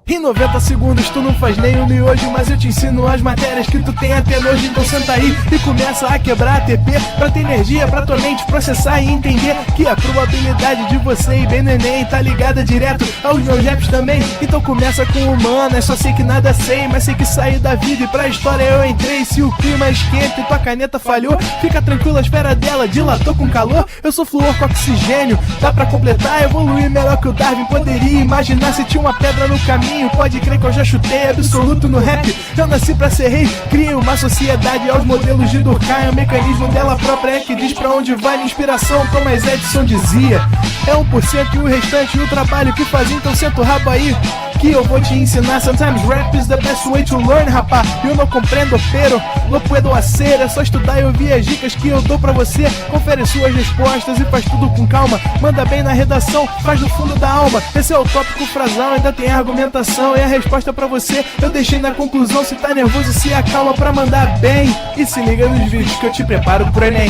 Em 90 segundos tu não faz nem um miojo, mas eu te ensino as matérias que tu tem até nojo. Então senta aí e começa a quebrar a TP pra ter energia pra tua mente processar e entender que a probabilidade de você ir bem no Enem tá ligada direto aos meus raps também. Então começa com humanas, só sei que nada sei, mas sei que saí da vida e pra história eu entrei. Se o clima esquenta e tua caneta falhou, fica tranquilo, a esfera dela dilatou com calor. Eu sou flúor com oxigênio, dá pra completar, evoluir melhor que o Darwin poderia imaginar. Se tinha uma pedra no caminho, pode crer que eu já chutei absoluto no rap. Eu nasci pra ser rei, criei uma sociedade aos modelos de Durkheim. O mecanismo dela própria é que diz pra onde vai minha inspiração. Thomas Edison dizia, é 1% e o restante o trabalho que fazia. Então senta o rabo aí que eu vou te ensinar. Sometimes rap is the best way to learn, rapá. Eu não compreendo, pero não puedo hacer. É só estudar e ouvir as dicas que eu dou pra você. Confere suas respostas e faz tudo com calma. Manda bem na redação, faz do fundo da alma. Esse é o tópico frasal, ainda tem argumentação. E a resposta pra você eu deixei na conclusão. Se tá nervoso, se acalma pra mandar bem. E se liga nos vídeos que eu te preparo pro Enem.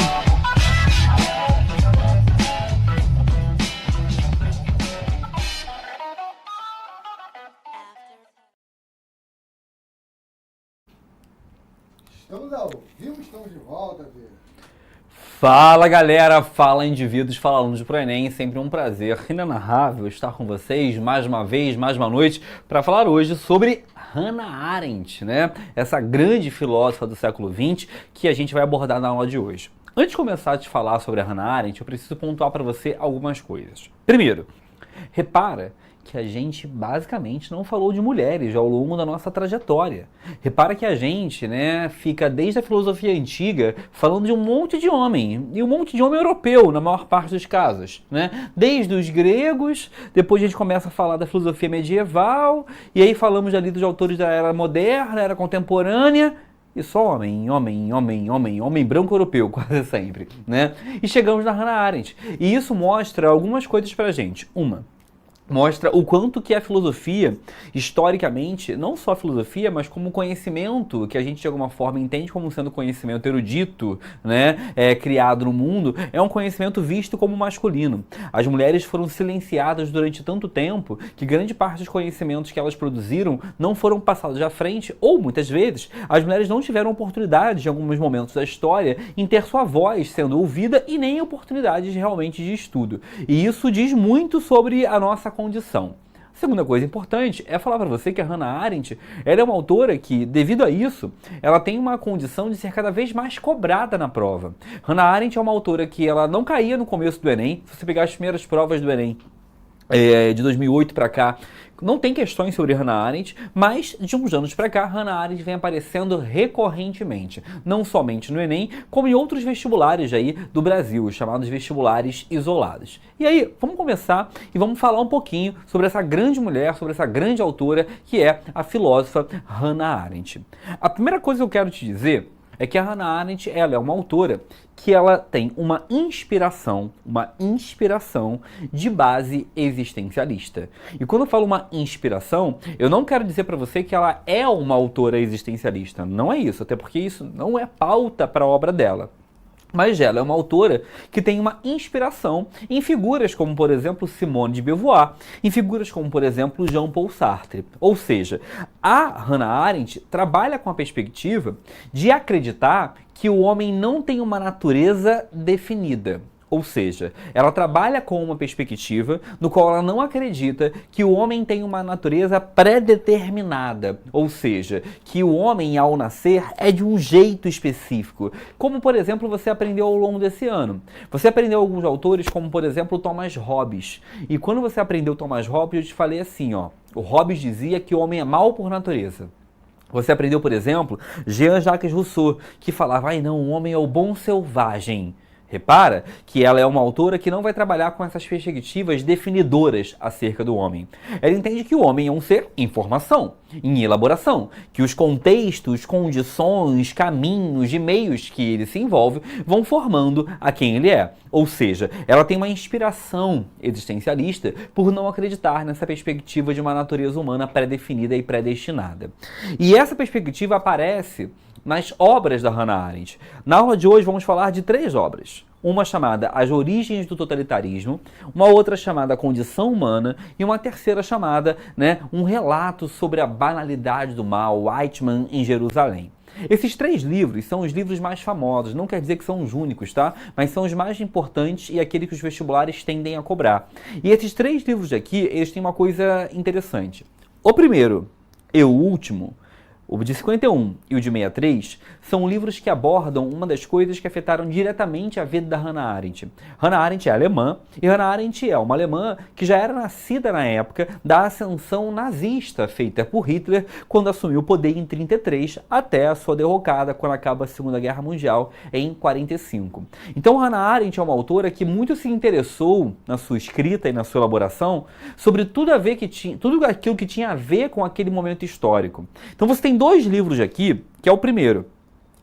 Estamos ao vivo, estamos de volta, Vê. Fala galera, fala indivíduos, fala alunos do Enem, sempre um prazer inenarrável estar com vocês mais uma vez, mais uma noite, para falar hoje sobre Hannah Arendt, né? Essa grande filósofa do século XX que a gente vai abordar na aula de hoje. Antes de começar a te falar sobre a Hannah Arendt, eu preciso pontuar para você algumas coisas. Primeiro, repara que a gente basicamente não falou de mulheres ao longo da nossa trajetória. Repara que a gente, né, fica desde a filosofia antiga falando de um monte de homem, e um monte de homem europeu na maior parte dos casos, né? Desde os gregos, depois a gente começa a falar da filosofia medieval, e aí falamos ali dos autores da era moderna, era contemporânea, e só homem branco europeu, quase sempre, né? E chegamos na Hannah Arendt. E isso mostra algumas coisas pra gente. Mostra o quanto que a filosofia, historicamente, não só a filosofia, mas como conhecimento, que a gente de alguma forma entende como sendo conhecimento erudito, né, criado no mundo, é um conhecimento visto como masculino. As mulheres foram silenciadas durante tanto tempo que grande parte dos conhecimentos que elas produziram não foram passados à frente, ou muitas vezes as mulheres não tiveram oportunidade, em alguns momentos da história, em ter sua voz sendo ouvida e nem oportunidades realmente de estudo. E isso diz muito sobre a nossa condição. A segunda coisa importante é falar para você que a Hannah Arendt, ela é uma autora que, devido a isso, ela tem uma condição de ser cada vez mais cobrada na prova. Hannah Arendt é uma autora que ela não caía no começo do Enem. Se você pegar as primeiras provas do Enem de 2008 para cá, não tem questões sobre Hannah Arendt, mas de uns anos para cá, Hannah Arendt vem aparecendo recorrentemente, não somente no Enem, como em outros vestibulares aí do Brasil, chamados vestibulares isolados. E aí, vamos começar e vamos falar um pouquinho sobre essa grande mulher, sobre essa grande autora, que é a filósofa Hannah Arendt. A primeira coisa que eu quero te dizer é que a Hannah Arendt, ela é uma autora que ela tem uma inspiração de base existencialista. E quando eu falo uma inspiração, eu não quero dizer para você que ela é uma autora existencialista. Não é isso, até porque isso não é pauta para a obra dela. Mas ela é uma autora que tem uma inspiração em figuras como, por exemplo, Simone de Beauvoir, em figuras como, por exemplo, Jean-Paul Sartre. Ou seja, a Hannah Arendt trabalha com a perspectiva de acreditar que o homem não tem uma natureza definida. Ou seja, ela trabalha com uma perspectiva no qual ela não acredita que o homem tem uma natureza pré-determinada. Ou seja, que o homem ao nascer é de um jeito específico. Como, por exemplo, você aprendeu ao longo desse ano. Você aprendeu alguns autores como, por exemplo, Thomas Hobbes. E quando você aprendeu Thomas Hobbes, eu te falei assim, ó. O Hobbes dizia que o homem é mau por natureza. Você aprendeu, por exemplo, Jean-Jacques Rousseau, que falava, ai não, o homem é o bom selvagem. Repara que ela é uma autora que não vai trabalhar com essas perspectivas definidoras acerca do homem. Ela entende que o homem é um ser em formação, em elaboração, que os contextos, condições, caminhos e meios que ele se envolve vão formando a quem ele é. Ou seja, ela tem uma inspiração existencialista por não acreditar nessa perspectiva de uma natureza humana pré-definida e predestinada. E essa perspectiva aparece nas obras da Hannah Arendt. Na aula de hoje vamos falar de 3 obras. Uma chamada As Origens do Totalitarismo, uma outra chamada A Condição Humana e uma terceira chamada, Um Relato sobre a Banalidade do Mal, Eichmann em Jerusalém. Esses 3 livros são os livros mais famosos, não quer dizer que são os únicos, tá? Mas são os mais importantes e aqueles que os vestibulares tendem a cobrar. E esses 3 livros aqui, eles têm uma coisa interessante. O primeiro e o último, o de 51 e o de 63, são livros que abordam uma das coisas que afetaram diretamente a vida da Hannah Arendt. Hannah Arendt é alemã, e Hannah Arendt é uma alemã que já era nascida na época da ascensão nazista feita por Hitler quando assumiu o poder em 33 até a sua derrocada quando acaba a Segunda Guerra Mundial em 45. Então Hannah Arendt é uma autora que muito se interessou na sua escrita e na sua elaboração sobre tudo aquilo que tinha a ver com aquele momento histórico. Então você tem 2 livros aqui, que é o primeiro,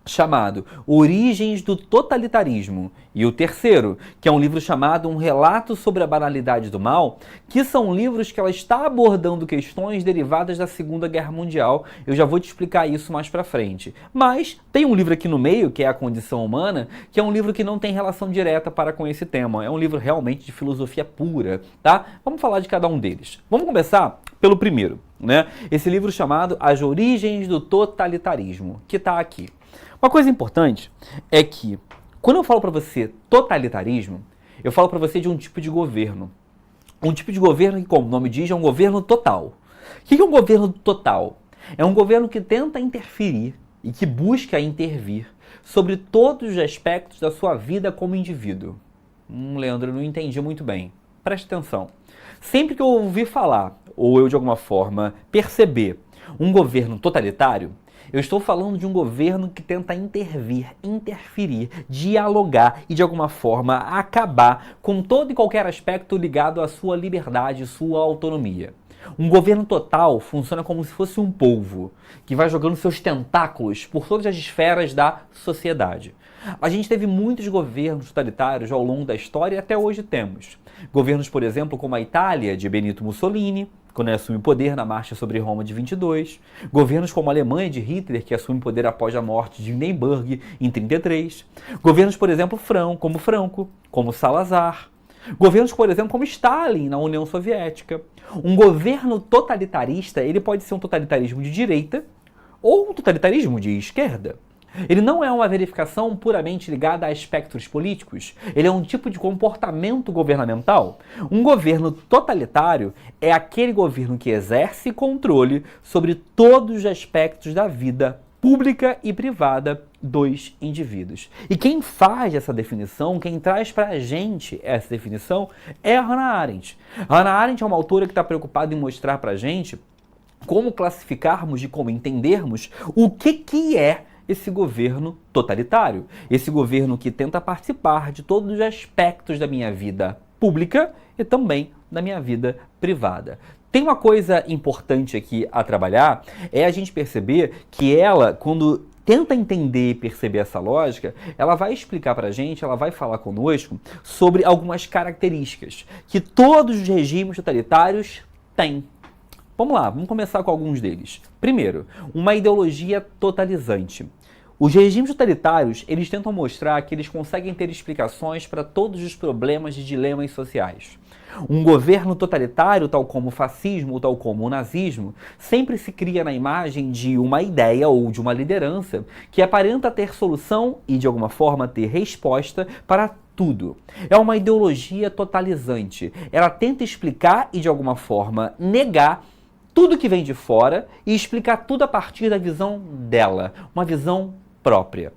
chamado Origens do Totalitarismo, e o terceiro, que é um livro chamado Um Relato sobre a Banalidade do Mal, que são livros que ela está abordando questões derivadas da Segunda Guerra Mundial. Eu já vou te explicar isso mais pra frente. Mas tem um livro aqui no meio, que é A Condição Humana, que é um livro que não tem relação direta com esse tema. É um livro realmente de filosofia pura, tá? Vamos falar de cada um deles. Vamos começar pelo primeiro, Esse livro chamado As Origens do Totalitarismo, que está aqui. Uma coisa importante é que, quando eu falo para você totalitarismo, eu falo para você de um tipo de governo. Um tipo de governo que, como o nome diz, é um governo total. O que é um governo total? É um governo que tenta interferir e que busca intervir sobre todos os aspectos da sua vida como indivíduo. Leandro, eu não entendi muito bem. Preste atenção. Sempre que eu ouvir falar, ou eu de alguma forma perceber um governo totalitário, eu estou falando de um governo que tenta intervir, interferir, dialogar e de alguma forma acabar com todo e qualquer aspecto ligado à sua liberdade, sua autonomia. Um governo total funciona como se fosse um polvo que vai jogando seus tentáculos por todas as esferas da sociedade. A gente teve muitos governos totalitários ao longo da história e até hoje temos. Governos, por exemplo, como a Itália de Benito Mussolini, quando ele assume o poder na Marcha sobre Roma de 22. Governos como a Alemanha de Hitler, que assume o poder após a morte de Hindenburg em 33. Governos, por exemplo, como Franco, como Salazar. Governos, por exemplo, como Stalin na União Soviética. Um governo totalitarista, ele pode ser um totalitarismo de direita ou um totalitarismo de esquerda. Ele não é uma verificação puramente ligada a aspectos políticos, ele é um tipo de comportamento governamental. Um governo totalitário é aquele governo que exerce controle sobre todos os aspectos da vida pública e privada dos indivíduos. E quem faz essa definição, quem traz para a gente essa definição é a Hannah Arendt. A Hannah Arendt é uma autora que está preocupada em mostrar para a gente como classificarmos e como entendermos o que é esse governo totalitário, esse governo que tenta participar de todos os aspectos da minha vida pública e também da minha vida privada. Tem uma coisa importante aqui a trabalhar, é a gente perceber que ela, quando tenta entender e perceber essa lógica, ela vai explicar pra gente, ela vai falar conosco sobre algumas características que todos os regimes totalitários têm. Vamos lá, vamos começar com alguns deles. Primeiro, uma ideologia totalizante. Os regimes totalitários, eles tentam mostrar que eles conseguem ter explicações para todos os problemas e dilemas sociais. Um governo totalitário, tal como o fascismo ou tal como o nazismo, sempre se cria na imagem de uma ideia ou de uma liderança que aparenta ter solução e, de alguma forma, ter resposta para tudo. É uma ideologia totalizante. Ela tenta explicar e, de alguma forma, negar tudo que vem de fora e explicar tudo a partir da visão dela, uma visão própria.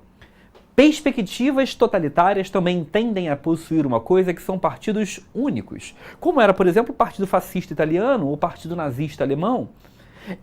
Perspectivas totalitárias também tendem a possuir uma coisa que são partidos únicos, como era, por exemplo, o Partido Fascista Italiano ou o Partido Nazista Alemão.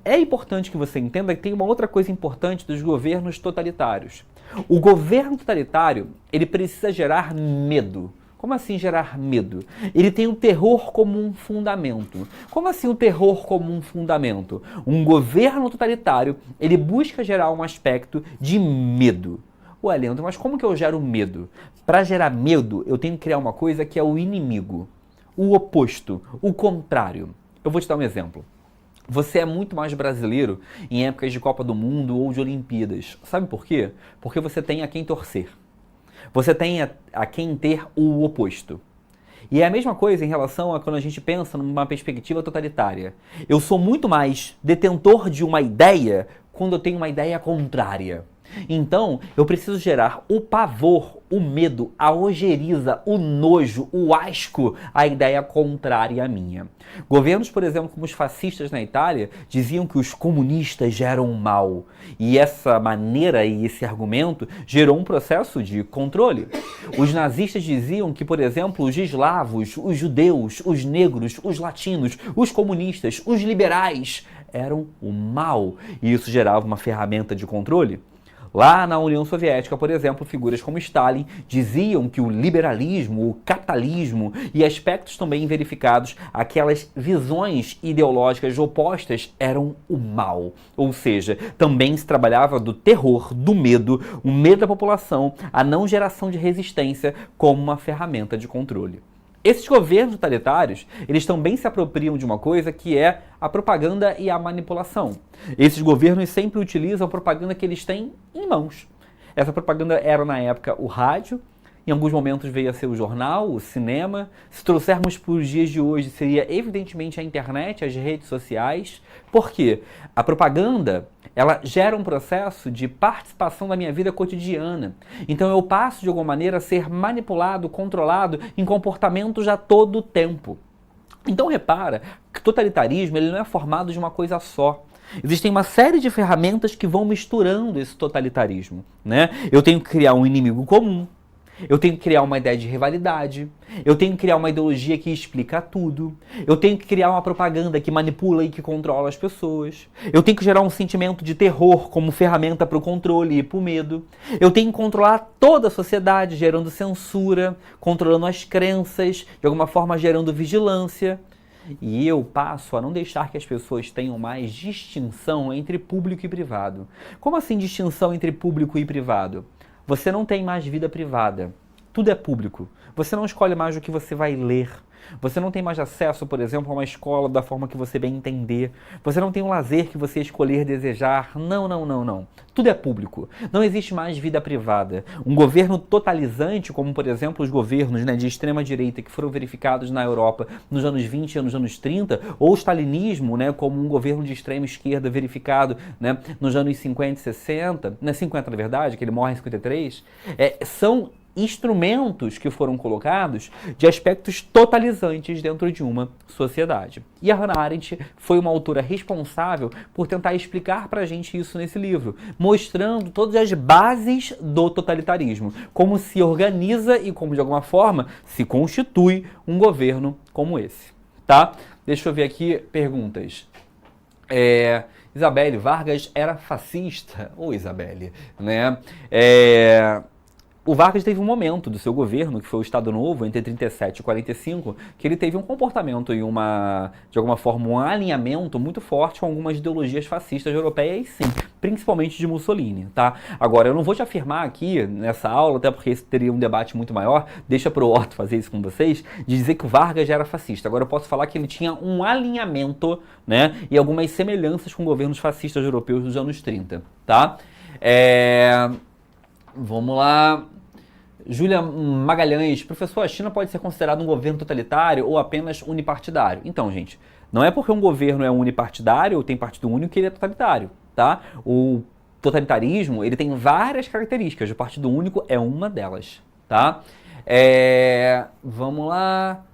É importante que você entenda que tem uma outra coisa importante dos governos totalitários. O governo totalitário, ele precisa gerar medo. Como assim gerar medo? Ele tem o terror como um fundamento. Como assim o terror como um fundamento? Um governo totalitário, ele busca gerar um aspecto de medo. Ué, Leandro, mas como que eu gero medo? Para gerar medo, eu tenho que criar uma coisa que é o inimigo, o oposto, o contrário. Eu vou te dar um exemplo. Você é muito mais brasileiro em épocas de Copa do Mundo ou de Olimpíadas. Sabe por quê? Porque você tem a quem torcer. Você tem a quem ter o oposto. E é a mesma coisa em relação a quando a gente pensa numa perspectiva totalitária. Eu sou muito mais detentor de uma ideia quando eu tenho uma ideia contrária. Então, eu preciso gerar o pavor, o medo, a ojeriza, o nojo, o asco, a ideia contrária à minha. Governos, por exemplo, como os fascistas na Itália, diziam que os comunistas eram o mal. E essa maneira e esse argumento gerou um processo de controle. Os nazistas diziam que, por exemplo, os eslavos, os judeus, os negros, os latinos, os comunistas, os liberais eram o mal. E isso gerava uma ferramenta de controle. Lá na União Soviética, por exemplo, figuras como Stalin diziam que o liberalismo, o capitalismo e aspectos também verificados, aquelas visões ideológicas opostas, eram o mal. Ou seja, também se trabalhava do terror, do medo, o medo da população, a não geração de resistência como uma ferramenta de controle. Esses governos totalitários, eles também se apropriam de uma coisa que é a propaganda e a manipulação. Esses governos sempre utilizam a propaganda que eles têm em mãos. Essa propaganda era, na época, o rádio, em alguns momentos veio a ser o jornal, o cinema. Se trouxermos para os dias de hoje, seria evidentemente a internet, as redes sociais. Por quê? A propaganda, ela gera um processo de participação da minha vida cotidiana. Então eu passo, de alguma maneira, a ser manipulado, controlado em comportamentos a todo tempo. Então repara que o totalitarismo ele não é formado de uma coisa só. Existem uma série de ferramentas que vão misturando esse totalitarismo, né? Eu tenho que criar um inimigo comum. Eu tenho que criar uma ideia de rivalidade, eu tenho que criar uma ideologia que explica tudo, eu tenho que criar uma propaganda que manipula e que controla as pessoas, eu tenho que gerar um sentimento de terror como ferramenta para o controle e para o medo, eu tenho que controlar toda a sociedade, gerando censura, controlando as crenças, de alguma forma gerando vigilância. E eu passo a não deixar que as pessoas tenham mais distinção entre público e privado. Como assim distinção entre público e privado? Você não tem mais vida privada. Tudo é público. Você não escolhe mais o que você vai ler. Você não tem mais acesso, por exemplo, a uma escola da forma que você bem entender. Você não tem um lazer que você escolher desejar. Não. Tudo é público. Não existe mais vida privada. Um governo totalizante, como por exemplo os governos, né, de extrema direita que foram verificados na Europa nos anos 20 e nos anos 30, ou o stalinismo, né, como um governo de extrema esquerda verificado, né, nos anos 50 e 60, 50 na verdade, que ele morre em 53, são instrumentos que foram colocados de aspectos totalizantes dentro de uma sociedade. E a Hannah Arendt foi uma autora responsável por tentar explicar pra gente isso nesse livro, mostrando todas as bases do totalitarismo, como se organiza e como de alguma forma se constitui um governo como esse, tá? Deixa eu ver aqui perguntas. Isabelle, Vargas era fascista? Ô, Isabelle, né? O Vargas teve um momento do seu governo, que foi o Estado Novo, entre 37 e 45, que ele teve um comportamento e de alguma forma, um alinhamento muito forte com algumas ideologias fascistas europeias, sim, principalmente de Mussolini, tá? Agora, eu não vou te afirmar aqui, nessa aula, até porque isso teria um debate muito maior, deixa pro Otto fazer isso com vocês, de dizer que o Vargas já era fascista. Agora, eu posso falar que ele tinha um alinhamento, né, e algumas semelhanças com governos fascistas europeus dos anos 30, tá? Vamos lá. Júlia Magalhães, professor, a China pode ser considerada um governo totalitário ou apenas unipartidário? Então, gente, não é porque um governo é unipartidário ou tem partido único que ele é totalitário, tá? O totalitarismo, ele tem várias características, o partido único é uma delas, tá? Vamos lá.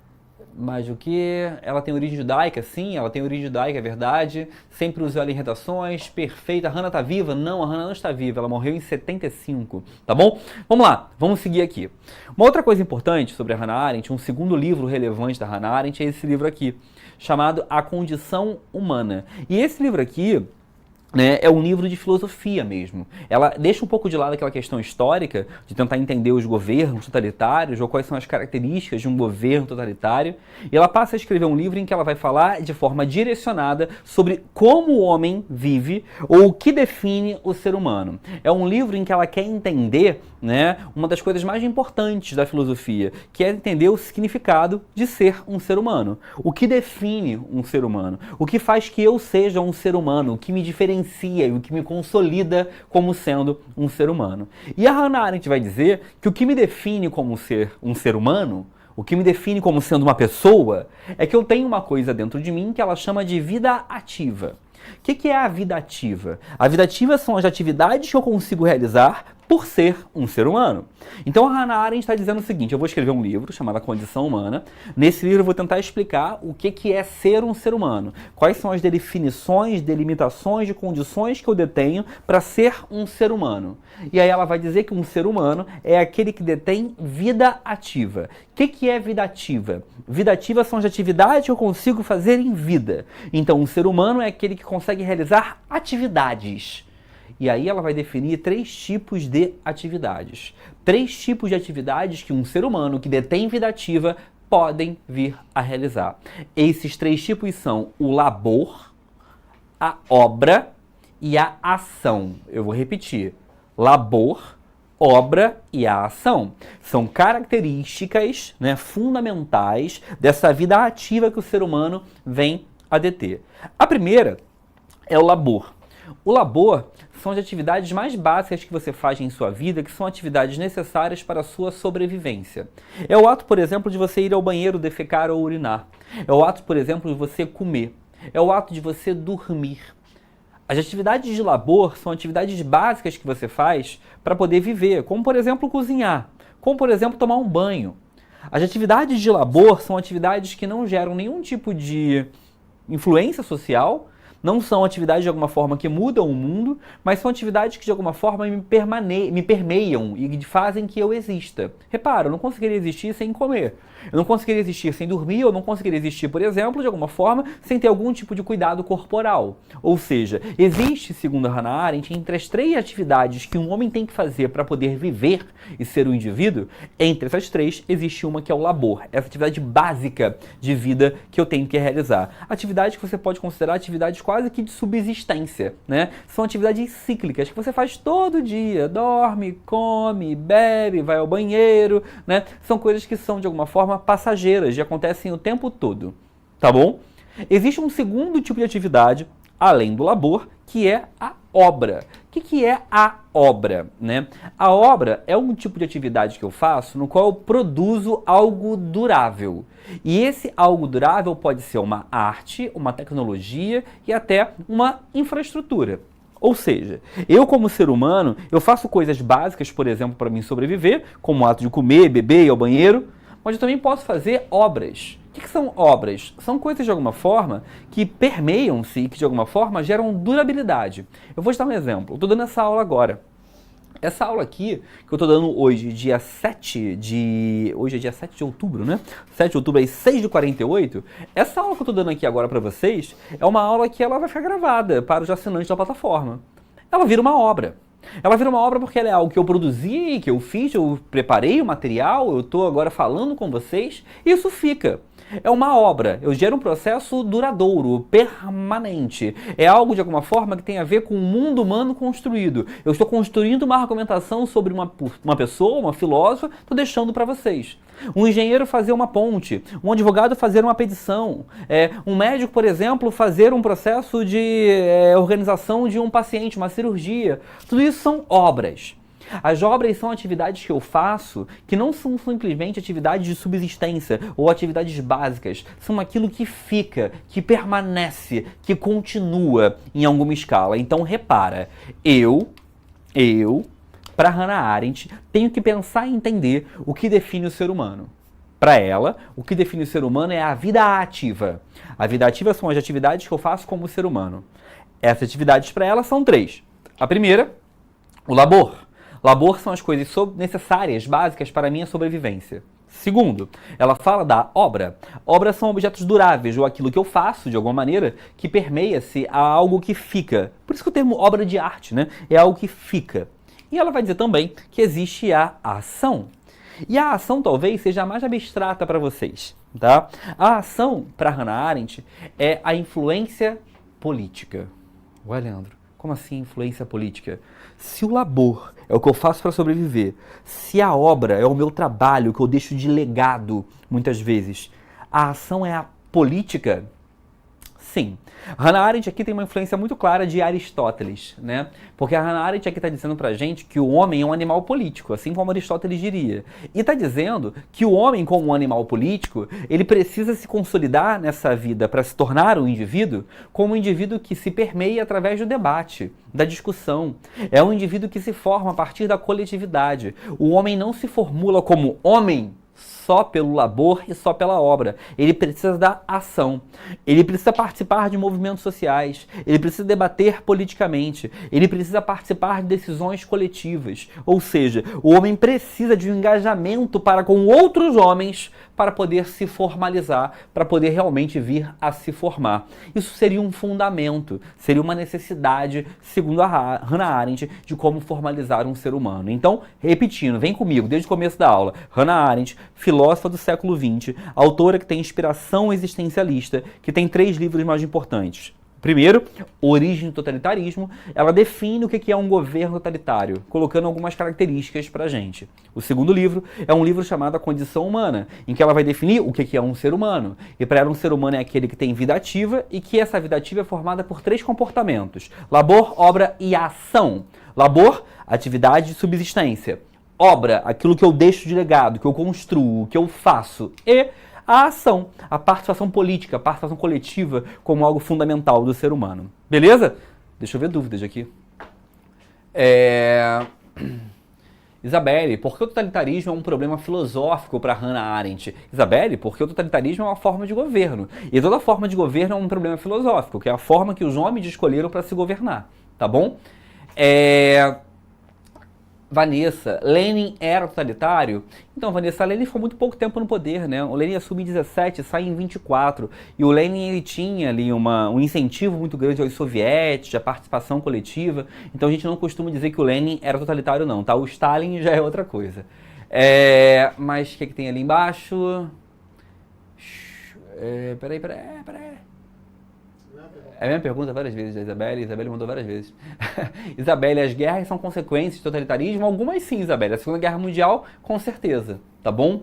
Mas o que? Ela tem origem judaica? Sim, ela tem origem judaica, é verdade. Sempre usou ela em redações, perfeita. A Hannah tá viva? Não, a Hannah não está viva, ela morreu em 75, tá bom? Vamos lá, vamos seguir aqui. Uma outra coisa importante sobre a Hannah Arendt, um segundo livro relevante da Hannah Arendt é esse livro aqui, chamado A Condição Humana. E esse livro aqui, né, é um livro de filosofia mesmo. Ela deixa um pouco de lado aquela questão histórica, de tentar entender os governos totalitários, ou quais são as características de um governo totalitário, e ela passa a escrever um livro em que ela vai falar de forma direcionada sobre como o homem vive, ou o que define o ser humano. É um livro em que ela quer entender, né, uma das coisas mais importantes da filosofia, que é entender o significado de ser um ser humano. O que define um ser humano? O que faz que eu seja um ser humano? O que me diferencia e o que me consolida como sendo um ser humano? E a Hannah Arendt vai dizer que o que me define como ser um ser humano, o que me define como sendo uma pessoa, é que eu tenho uma coisa dentro de mim que ela chama de vida ativa. O que é a vida ativa? A vida ativa são as atividades que eu consigo realizar por ser um ser humano. Então a Hannah Arendt está dizendo o seguinte: eu vou escrever um livro chamado A Condição Humana. Nesse livro eu vou tentar explicar o que é ser um ser humano. Quais são as definições, delimitações de condições que eu detenho para ser um ser humano. E aí ela vai dizer que um ser humano é aquele que detém vida ativa. O que é vida ativa? Vida ativa são as atividades que eu consigo fazer em vida. Então um ser humano é aquele que consegue realizar atividades. E aí ela vai definir 3 tipos de atividades. 3 tipos de atividades que um ser humano que detém vida ativa podem vir a realizar. Esses 3 tipos são o labor, a obra e a ação. Eu vou repetir. Labor, obra e a ação. São características, né, fundamentais dessa vida ativa que o ser humano vem a deter. A primeira é o labor. O labor são as atividades mais básicas que você faz em sua vida, que são atividades necessárias para a sua sobrevivência. É o ato, por exemplo, de você ir ao banheiro, defecar ou urinar. É o ato, por exemplo, de você comer. É o ato de você dormir. As atividades de labor são atividades básicas que você faz para poder viver, como, por exemplo, cozinhar, como, por exemplo, tomar um banho. As atividades de labor são atividades que não geram nenhum tipo de influência social, não são atividades de alguma forma que mudam o mundo, mas são atividades que de alguma forma me permeiam e fazem que eu exista. Repara, eu não conseguiria existir sem comer. Eu não conseguiria existir sem dormir, eu não conseguiria existir, por exemplo, de alguma forma, sem ter algum tipo de cuidado corporal. Ou seja, existe, segundo a Hannah Arendt, entre as 3 atividades que um homem tem que fazer para poder viver e ser um indivíduo, entre essas 3 existe uma que é o labor, essa atividade básica de vida que eu tenho que realizar. Atividades que você pode considerar atividades quase que de subsistência, né? São atividades cíclicas que você faz todo dia, dorme, come, bebe, vai ao banheiro, né? São coisas que são de alguma forma passageiras, já acontecem o tempo todo, tá bom? Existe um segundo tipo de atividade, além do labor, que é a obra. O que é a obra, né? A obra é um tipo de atividade que eu faço no qual eu produzo algo durável. E esse algo durável pode ser uma arte, uma tecnologia e até uma infraestrutura. Ou seja, eu como ser humano, eu faço coisas básicas, por exemplo, para mim sobreviver, como o ato de comer, beber, ir ao banheiro, mas eu também posso fazer obras. O que são obras? São coisas de alguma forma que permeiam-se e que de alguma forma geram durabilidade. Eu vou te dar um exemplo. Eu estou dando essa aula agora. Essa aula aqui, que eu estou dando hoje, dia 7 de... Hoje é dia 7 de outubro, né? 7 de outubro, às 6h48. Essa aula que eu estou dando aqui agora para vocês é uma aula que ela vai ficar gravada para os assinantes da plataforma. Ela vira uma obra. Ela vira uma obra porque ela é algo que eu produzi, que eu fiz, eu preparei o material, eu estou agora falando com vocês, e isso fica. É uma obra, eu gero um processo duradouro, permanente. É algo de alguma forma que tem a ver com o mundo humano construído. Eu estou construindo uma argumentação sobre uma pessoa, uma filósofa, estou deixando para vocês. Um engenheiro fazer uma ponte, um advogado fazer uma petição, um médico, por exemplo, fazer um processo de organização de um paciente, uma cirurgia. Tudo isso são obras. As obras são atividades que eu faço que não são simplesmente atividades de subsistência ou atividades básicas. São aquilo que fica, que permanece, que continua em alguma escala. Então repara, para Hannah Arendt, tenho que pensar e entender o que define o ser humano. Para ela, o que define o ser humano é a vida ativa. A vida ativa são as atividades que eu faço como ser humano. Essas atividades para ela são 3. A primeira, o labor. Labor são as coisas necessárias, básicas para a minha sobrevivência, Segundo, ela fala da obra. Obras são objetos duráveis, ou aquilo que eu faço, de alguma maneira, que permeia-se a algo que fica. Por isso que o termo obra de arte, né? É algo que fica. E ela vai dizer também que existe a ação. E a ação talvez seja a mais abstrata para vocês, tá? A ação, para Hannah Arendt, é a influência política. Ué, Leandro, como assim influência política? Se o labor é o que eu faço para sobreviver, se a obra é o meu trabalho, que eu deixo de legado, muitas vezes, a ação é a política? Sim. Hannah Arendt aqui tem uma influência muito clara de Aristóteles, né? Porque a Hannah Arendt aqui está dizendo pra gente que o homem é um animal político, assim como Aristóteles diria. E está dizendo que o homem, como um animal político, ele precisa se consolidar nessa vida para se tornar um indivíduo, como um indivíduo que se permeia através do debate, da discussão. É um indivíduo que se forma a partir da coletividade. O homem não se formula como homem só pelo labor e só pela obra. Ele precisa da ação. Ele precisa participar de movimentos sociais. Ele precisa debater politicamente. Ele precisa participar de decisões coletivas. Ou seja, o homem precisa de um engajamento para com outros homens para poder se formalizar, para poder realmente vir a se formar. Isso seria um fundamento, seria uma necessidade, segundo a Hannah Arendt, de como formalizar um ser humano. Então, repetindo, vem comigo, desde o começo da aula. Hannah Arendt, filósofa do século XX, autora que tem inspiração existencialista, que tem 3 livros mais importantes. Primeiro, Origem do Totalitarismo, ela define o que é um governo totalitário, colocando algumas características pra gente. O segundo livro é um livro chamado A Condição Humana, em que ela vai definir o que é um ser humano. E para ela, um ser humano é aquele que tem vida ativa e que essa vida ativa é formada por 3 comportamentos: labor, obra e ação. Labor, atividade de subsistência. Obra, aquilo que eu deixo de legado, que eu construo, que eu faço. E a ação, a participação política, a participação coletiva como algo fundamental do ser humano. Beleza? Deixa eu ver dúvidas aqui. Isabelle, por que o totalitarismo é um problema filosófico para Hannah Arendt? Isabelle, porque o totalitarismo é uma forma de governo. E toda forma de governo é um problema filosófico, que é a forma que os homens escolheram para se governar. Tá bom? Vanessa, Lenin era totalitário? Então, Vanessa, Lenin ficou muito pouco tempo no poder, né? O Lenin assume em 17, sai em 24. E o Lenin, ele tinha ali um incentivo muito grande aos soviéticos, à participação coletiva. Então, a gente não costuma dizer que o Lenin era totalitário, não, tá? O Stalin já é outra coisa. Mas o que tem ali embaixo? Peraí. É a mesma pergunta várias vezes da Isabelle. Isabelle mandou várias vezes. Isabelle, as guerras são consequências do totalitarismo? Algumas sim, Isabelle. A Segunda Guerra Mundial, com certeza. Tá bom?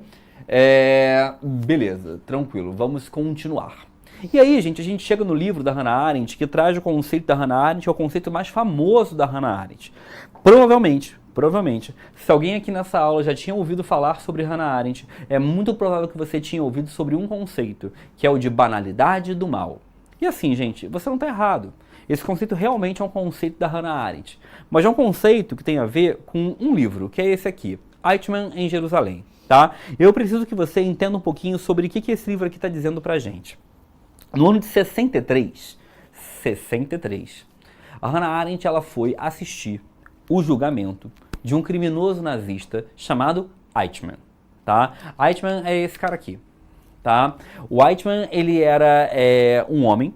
Beleza, tranquilo. Vamos continuar. E aí, gente, a gente chega no livro da Hannah Arendt, que traz o conceito da Hannah Arendt, que é o conceito mais famoso da Hannah Arendt. Provavelmente, se alguém aqui nessa aula já tinha ouvido falar sobre Hannah Arendt, é muito provável que você tinha ouvido sobre um conceito, que é o de banalidade do mal. E assim, gente, você não está errado. Esse conceito realmente é um conceito da Hannah Arendt. Mas é um conceito que tem a ver com um livro, que é esse aqui, Eichmann em Jerusalém. Tá? Eu preciso que você entenda um pouquinho sobre o que esse livro aqui está dizendo pra gente. No ano de 63, a Hannah Arendt ela foi assistir o julgamento de um criminoso nazista chamado Eichmann. Tá? Eichmann é esse cara aqui. Tá? O Eichmann, ele era um homem,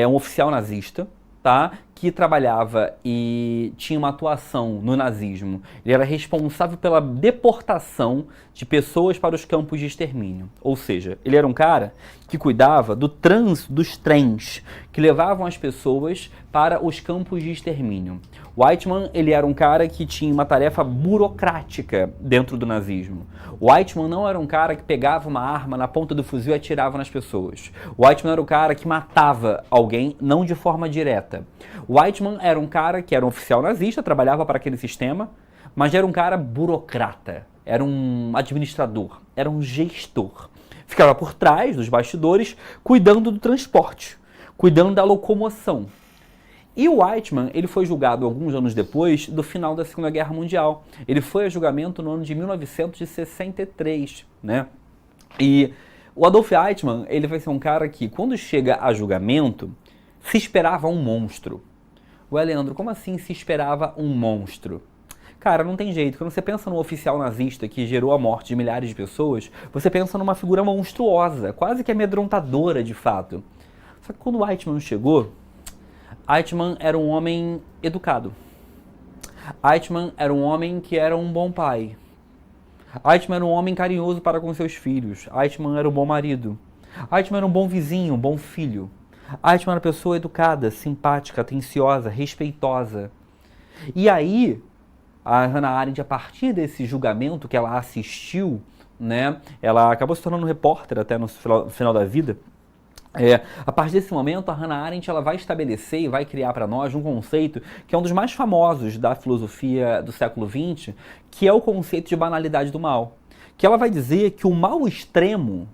um oficial nazista, tá? Que trabalhava e tinha uma atuação no nazismo. Ele era responsável pela deportação de pessoas para os campos de extermínio. Ou seja, ele era um cara que cuidava do trânsito dos trens que levavam as pessoas para os campos de extermínio. O Eichmann, ele era um cara que tinha uma tarefa burocrática dentro do nazismo. O Eichmann não era um cara que pegava uma arma na ponta do fuzil e atirava nas pessoas. O Eichmann era o cara que matava alguém, não de forma direta. O Eichmann era um cara que era um oficial nazista, trabalhava para aquele sistema, mas era um cara burocrata, era um administrador, era um gestor. Ficava por trás dos bastidores, cuidando do transporte, cuidando da locomoção. E o Eichmann, ele foi julgado alguns anos depois do final da Segunda Guerra Mundial. Ele foi a julgamento no ano de 1963, né? E o Adolf Eichmann, ele vai ser um cara que, quando chega a julgamento, se esperava um monstro. Ué, Leandro, como assim se esperava um monstro? Cara, não tem jeito. Quando você pensa num oficial nazista que gerou a morte de milhares de pessoas, você pensa numa figura monstruosa, quase que amedrontadora de fato. Só que quando Eichmann chegou, Eichmann era um homem educado. Eichmann era um homem que era um bom pai. Eichmann era um homem carinhoso para com seus filhos. Eichmann era um bom marido. Eichmann era um bom vizinho, um bom filho. Eichmann era uma pessoa educada, simpática, atenciosa, respeitosa. E aí, a Hannah Arendt, a partir desse julgamento que ela assistiu, né, ela acabou se tornando repórter até no final da vida. A partir desse momento, a Hannah Arendt ela vai estabelecer e vai criar para nós um conceito que é um dos mais famosos da filosofia do século XX, que é o conceito de banalidade do mal. Que ela vai dizer que o mal extremo,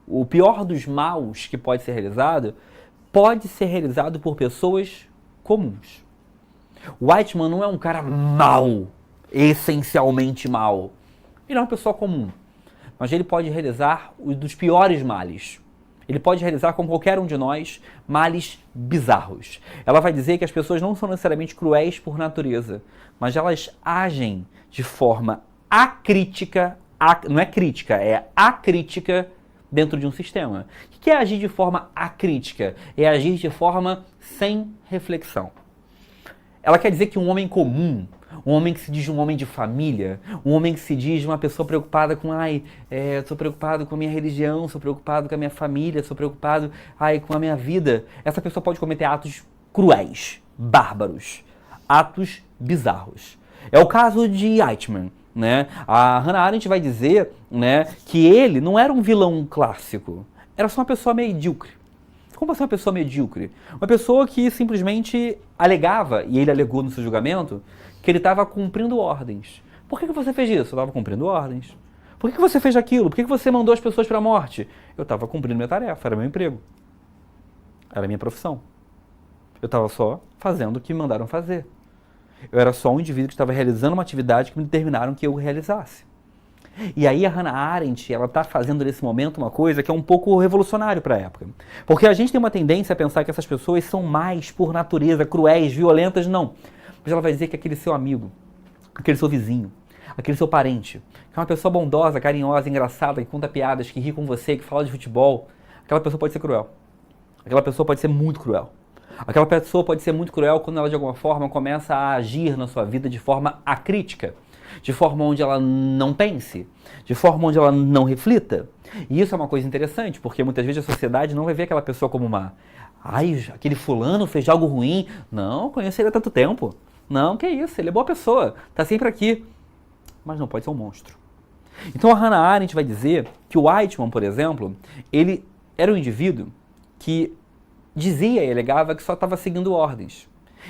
o pior dos maus que pode ser realizado por pessoas comuns. O Eichmann não é um cara mau, essencialmente mau. Ele é uma pessoa comum. Mas ele pode realizar os dos piores males. Ele pode realizar com qualquer um de nós males bizarros. Ela vai dizer que as pessoas não são necessariamente cruéis por natureza, mas elas agem de forma acrítica, não é crítica, é acrítica dentro de um sistema. O que é agir de forma acrítica? É agir de forma sem reflexão. Ela quer dizer que um homem comum, um homem que se diz um homem de família, um homem que se diz uma pessoa preocupada com, sou preocupado com a minha religião, sou preocupado com a minha família, sou preocupado, com a minha vida. Essa pessoa pode cometer atos cruéis, bárbaros, atos bizarros. É o caso de Eichmann, né? A Hannah Arendt vai dizer, né, que ele não era um vilão clássico, era só uma pessoa medíocre. Como assim uma pessoa medíocre? Uma pessoa que simplesmente alegava, e ele alegou no seu julgamento, que ele estava cumprindo ordens. Por que você fez isso? Eu estava cumprindo ordens. Por que você fez aquilo? Por que você mandou as pessoas para a morte? Eu estava cumprindo minha tarefa, era meu emprego. Era minha profissão. Eu estava só fazendo o que me mandaram fazer. Eu era só um indivíduo que estava realizando uma atividade que me determinaram que eu realizasse. E aí a Hannah Arendt, ela está fazendo nesse momento uma coisa que é um pouco revolucionário para a época. Porque a gente tem uma tendência a pensar que essas pessoas são mais, por natureza, cruéis, violentas, não. Mas ela vai dizer que aquele seu amigo, aquele seu vizinho, aquele seu parente, que é uma pessoa bondosa, carinhosa, engraçada, que conta piadas, que ri com você, que fala de futebol, aquela pessoa pode ser cruel. Aquela pessoa pode ser muito cruel. Aquela pessoa pode ser muito cruel quando ela, de alguma forma, começa a agir na sua vida de forma acrítica, de forma onde ela não pense, de forma onde ela não reflita. E isso é uma coisa interessante, porque muitas vezes a sociedade não vai ver aquela pessoa como má. Aquele fulano fez algo ruim. Não, conheço ele há tanto tempo. Não, que isso, ele é boa pessoa, tá sempre aqui. Mas não pode ser um monstro. Então a Hannah Arendt vai dizer que o Eichmann, por exemplo, ele era um indivíduo que dizia e alegava que só estava seguindo ordens.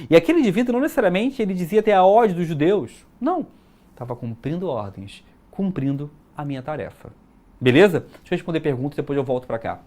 E aquele indivíduo não necessariamente ele dizia ter a ódio dos judeus. Não, estava cumprindo ordens, cumprindo a minha tarefa. Beleza? Deixa eu responder perguntas, depois eu volto para cá.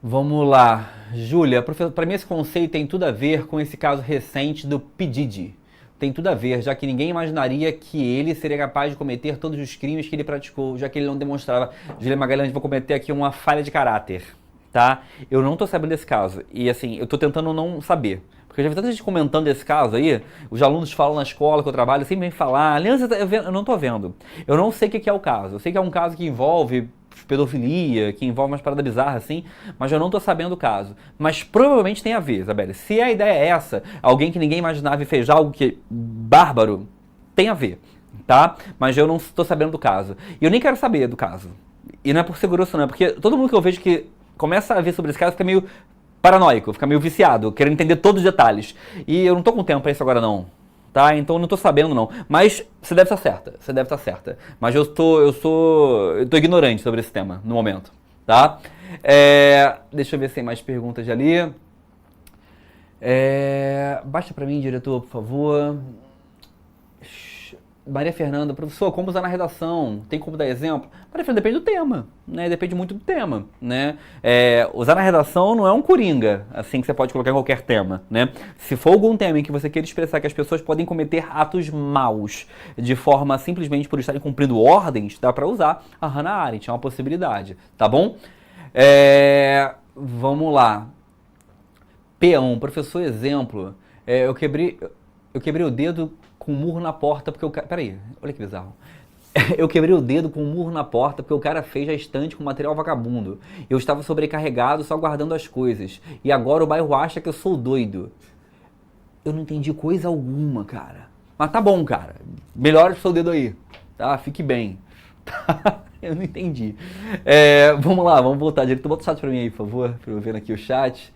Vamos lá. Júlia, para mim esse conceito tem tudo a ver com esse caso recente do P. Diddy. Tem tudo a ver, já que ninguém imaginaria que ele seria capaz de cometer todos os crimes que ele praticou, já que ele não demonstrava. Júlia Magalhães, vou cometer aqui uma falha de caráter, tá? Eu não tô sabendo desse caso, e assim, eu tô tentando não saber. Porque eu já vi tanta gente comentando esse caso aí, os alunos falam na escola que eu trabalho, sempre vem falar, aliança, eu não tô vendo. Eu não sei o que é o caso, eu sei que é um caso que envolve pedofilia, que envolve umas paradas bizarras assim, mas eu não tô sabendo o caso. Mas provavelmente tem a ver, Isabelle. Se a ideia é essa, alguém que ninguém imaginava e fez algo que bárbaro, tem a ver, tá? Mas eu não tô sabendo do caso. E eu nem quero saber do caso. E não é por segurança não, é porque todo mundo que eu vejo que começa a ver sobre esse caso fica meio paranoico, fica meio viciado, querendo entender todos os detalhes. E eu não tô com tempo pra isso agora não. Tá? Então eu não tô sabendo não. Mas você deve estar certa. Mas eu tô ignorante sobre esse tema no momento, tá? Deixa eu ver se tem mais perguntas ali. Baixa pra mim, diretor, por favor. Maria Fernanda, professor, como usar na redação? Tem como dar exemplo? Maria Fernanda, depende do tema, né? Depende muito do tema, né? Usar na redação não é um coringa, assim que você pode colocar em qualquer tema, né? Se for algum tema em que você queira expressar que as pessoas podem cometer atos maus de forma simplesmente por estarem cumprindo ordens, dá pra usar a Hannah Arendt, é uma possibilidade, tá bom? Vamos lá. Peão, professor exemplo. Eu quebrei o dedo com um murro na porta porque o cara... Peraí, olha que bizarro. Eu quebrei o dedo com um murro na porta porque o cara fez a estante com material vagabundo. Eu estava sobrecarregado só guardando as coisas. E agora o bairro acha que eu sou doido. Eu não entendi coisa alguma, cara. Mas tá bom, cara. Melhora o seu dedo aí. Tá? Fique bem. Eu não entendi. Vamos lá, vamos voltar direito. Bota o chat pra mim aí, por favor. Pra eu ver aqui o chat.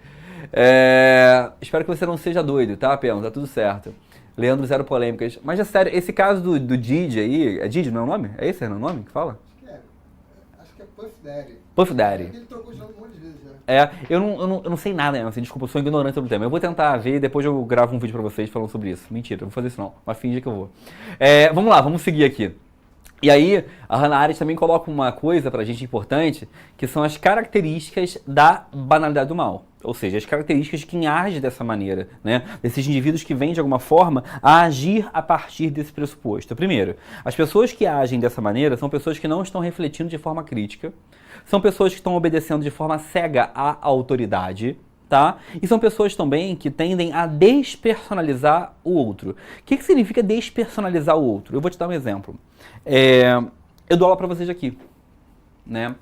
Espero que você não seja doido, tá, Pelo? Tá tudo certo. Leandro, zero polêmicas. Mas é sério, esse caso do Didi aí... É Didi, não é o nome? É esse o nome que fala? Acho que é Puff Daddy. Puff Daddy. Ele trocou de nome um monte de vezes já. Eu não sei nada, assim, desculpa, eu sou ignorante sobre o tema. Eu vou tentar ver e depois eu gravo um vídeo pra vocês falando sobre isso. Mentira, eu não vou fazer isso não, mas finge que eu vou. Vamos lá, vamos seguir aqui. E aí, a Hannah Arendt também coloca uma coisa pra gente importante, que são as características da banalidade do mal. Ou seja, as características de quem age dessa maneira, né? Desses indivíduos que vêm, de alguma forma, a agir a partir desse pressuposto. Primeiro, as pessoas que agem dessa maneira são pessoas que não estão refletindo de forma crítica, são pessoas que estão obedecendo de forma cega à autoridade, tá? E são pessoas também que tendem a despersonalizar o outro. O que significa despersonalizar o outro? Eu vou te dar um exemplo. Eu dou aula pra vocês aqui, né?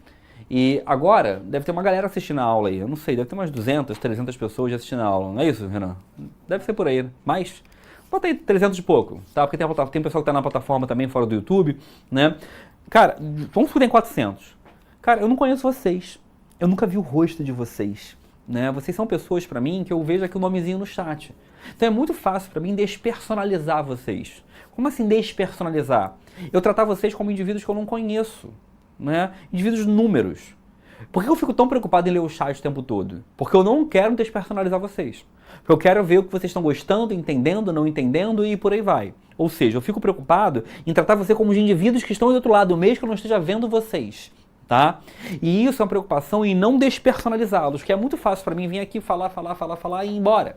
E agora, deve ter uma galera assistindo a aula aí. Eu não sei, deve ter umas 200, 300 pessoas já assistindo a aula. Não é isso, Renan? Deve ser por aí, né? Mas, bota aí 300 e pouco, tá? Porque tem pessoal que tá na plataforma também, fora do YouTube, né? Cara, vamos supor que tem 400. Cara, eu não conheço vocês. Eu nunca vi o rosto de vocês, né? Vocês são pessoas pra mim que eu vejo aqui o nomezinho no chat. Então é muito fácil pra mim despersonalizar vocês. Como assim despersonalizar? Eu tratar vocês como indivíduos que eu não conheço, né? Indivíduos números. Por que eu fico tão preocupado em ler o chat o tempo todo? Porque eu não quero despersonalizar vocês. Porque eu quero ver o que vocês estão gostando, entendendo, não entendendo e por aí vai. Ou seja, eu fico preocupado em tratar você como os indivíduos que estão do outro lado, mesmo que eu não esteja vendo vocês. Tá? E isso é uma preocupação em não despersonalizá-los, que é muito fácil para mim vir aqui falar e ir embora.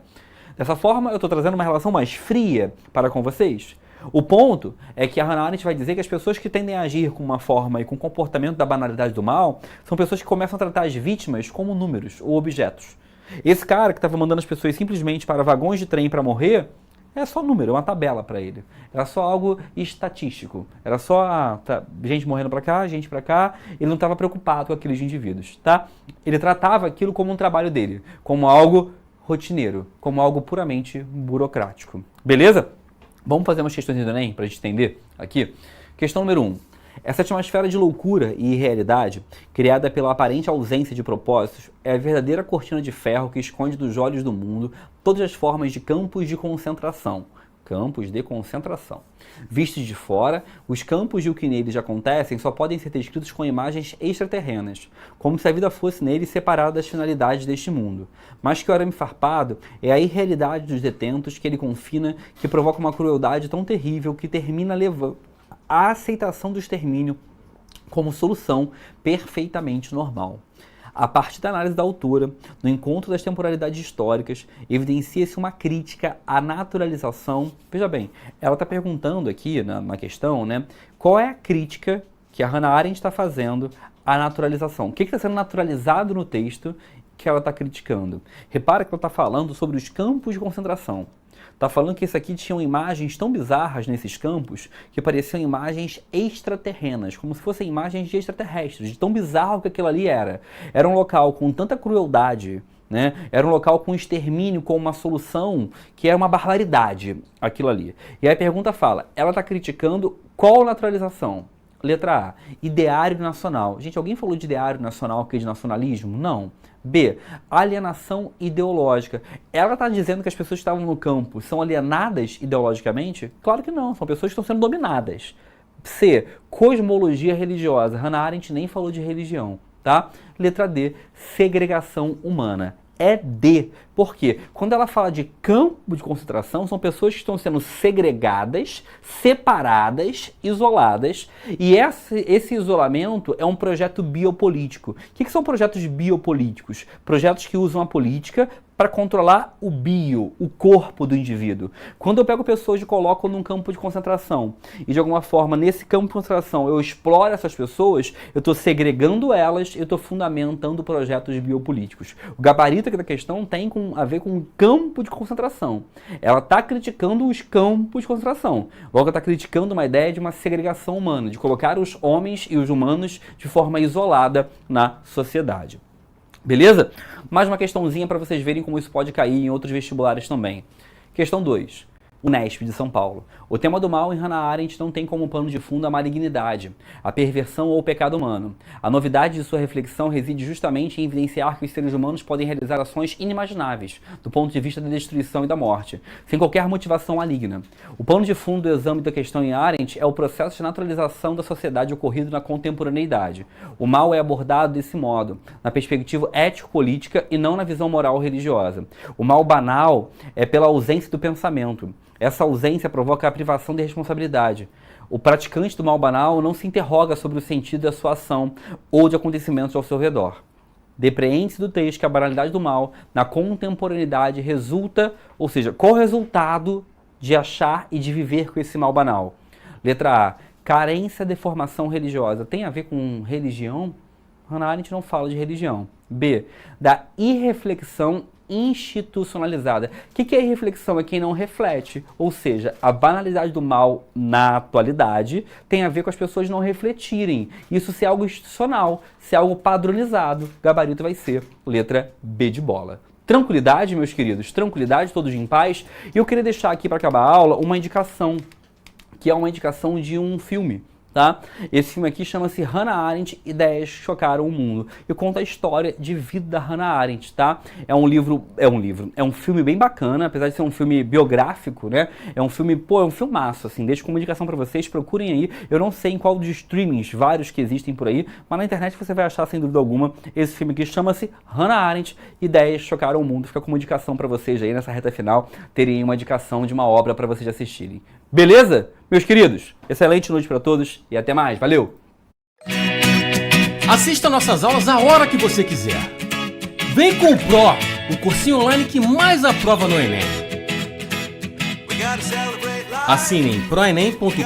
Dessa forma, eu estou trazendo uma relação mais fria para com vocês. O ponto é que a Hannah Arendt vai dizer que as pessoas que tendem a agir com uma forma e com comportamento da banalidade do mal são pessoas que começam a tratar as vítimas como números ou objetos. Esse cara que estava mandando as pessoas simplesmente para vagões de trem para morrer, é só número, é uma tabela para ele. Era só algo estatístico. Era só gente morrendo para cá, gente para cá. Ele não estava preocupado com aqueles indivíduos, tá? Ele tratava aquilo como um trabalho dele, como algo rotineiro, como algo puramente burocrático. Beleza? Vamos fazer umas questões do Enem para a gente entender aqui. Questão número 1. Essa atmosfera de loucura e irrealidade, criada pela aparente ausência de propósitos, é a verdadeira cortina de ferro que esconde dos olhos do mundo todas as formas de campos de concentração. Campos de concentração. Vistos de fora, os campos de o que neles acontecem só podem ser descritos com imagens extraterrenas, como se a vida fosse neles separada das finalidades deste mundo. Mas que o arame farpado é a irrealidade dos detentos que ele confina, que provoca uma crueldade tão terrível que termina levando à aceitação do extermínio como solução perfeitamente normal. A partir da análise da autora, no encontro das temporalidades históricas, evidencia-se uma crítica à naturalização. Veja bem, ela está perguntando aqui na questão, né, qual é a crítica que a Hannah Arendt está fazendo à naturalização. O que está sendo naturalizado no texto que ela está criticando? Repara que ela está falando sobre os campos de concentração. Está falando que isso aqui tinham imagens tão bizarras nesses campos que pareciam imagens extraterrenas, como se fossem imagens de extraterrestres, de tão bizarro que aquilo ali era. Era um local com tanta crueldade, né? Era um local com extermínio, com uma solução que era uma barbaridade, aquilo ali. E aí a pergunta fala, ela está criticando qual naturalização? Letra A, ideário nacional. Gente, alguém falou de ideário nacional aqui, de nacionalismo? Não. B, alienação ideológica. Ela está dizendo que as pessoas que estavam no campo são alienadas ideologicamente? Claro que não, são pessoas que estão sendo dominadas. C, cosmologia religiosa. Hannah Arendt nem falou de religião, tá? Letra D, segregação humana. É D. Por quê? Quando ela fala de campo de concentração, são pessoas que estão sendo segregadas, separadas, isoladas, e esse isolamento é um projeto biopolítico. O que são projetos biopolíticos? Projetos que usam a política para controlar o bio, o corpo do indivíduo. Quando eu pego pessoas e coloco num campo de concentração e de alguma forma nesse campo de concentração eu exploro essas pessoas, eu estou segregando elas, eu estou fundamentando projetos biopolíticos. O gabarito aqui da questão tem a ver com o campo de concentração. Ela está criticando os campos de concentração. Logo, está criticando uma ideia de uma segregação humana, de colocar os homens e os humanos de forma isolada na sociedade. Beleza? Mais uma questãozinha para vocês verem como isso pode cair em outros vestibulares também. Questão 2. Unesp de São Paulo. O tema do mal em Hannah Arendt não tem como pano de fundo a malignidade, a perversão ou o pecado humano. A novidade de sua reflexão reside justamente em evidenciar que os seres humanos podem realizar ações inimagináveis, do ponto de vista da destruição e da morte, sem qualquer motivação maligna. O pano de fundo do exame da questão em Arendt é o processo de naturalização da sociedade ocorrido na contemporaneidade. O mal é abordado desse modo, na perspectiva ético-política e não na visão moral religiosa. O mal banal é pela ausência do pensamento. Essa ausência provoca a privação de responsabilidade. O praticante do mal banal não se interroga sobre o sentido da sua ação ou de acontecimentos ao seu redor. Depreende-se do texto que a banalidade do mal, na contemporaneidade, resulta, ou seja, qual o resultado de achar e de viver com esse mal banal? Letra A. Carência de formação religiosa. Tem a ver com religião? Hannah Arendt não fala de religião. B. Da irreflexão institucionalizada. O que é irreflexão? É quem não reflete. Ou seja, a banalidade do mal na atualidade tem a ver com as pessoas não refletirem. Isso ser algo institucional, ser algo padronizado. O gabarito vai ser letra B de bola. Tranquilidade, meus queridos? Tranquilidade, todos em paz? E eu queria deixar aqui para acabar a aula uma indicação, que é uma indicação de um filme. Tá? Esse filme aqui chama-se Hannah Arendt, Ideias que Chocaram o Mundo. E conta a história de vida da Hannah Arendt, tá? É um filme bem bacana, apesar de ser um filme biográfico, né? É um filmaço, assim. Deixo como indicação pra vocês, procurem aí. Eu não sei em qual dos streamings, vários que existem por aí, mas na internet você vai achar, sem dúvida alguma, esse filme aqui chama-se Hannah Arendt, Ideias que Chocaram o Mundo. Fica como indicação pra vocês aí, nessa reta final, terem uma indicação de uma obra pra vocês assistirem. Beleza? Meus queridos, excelente noite para todos e até mais. Valeu! Assista nossas aulas a hora que você quiser. Vem com o Pro, o cursinho online que mais aprova no Enem. Assine em proenem.com.br.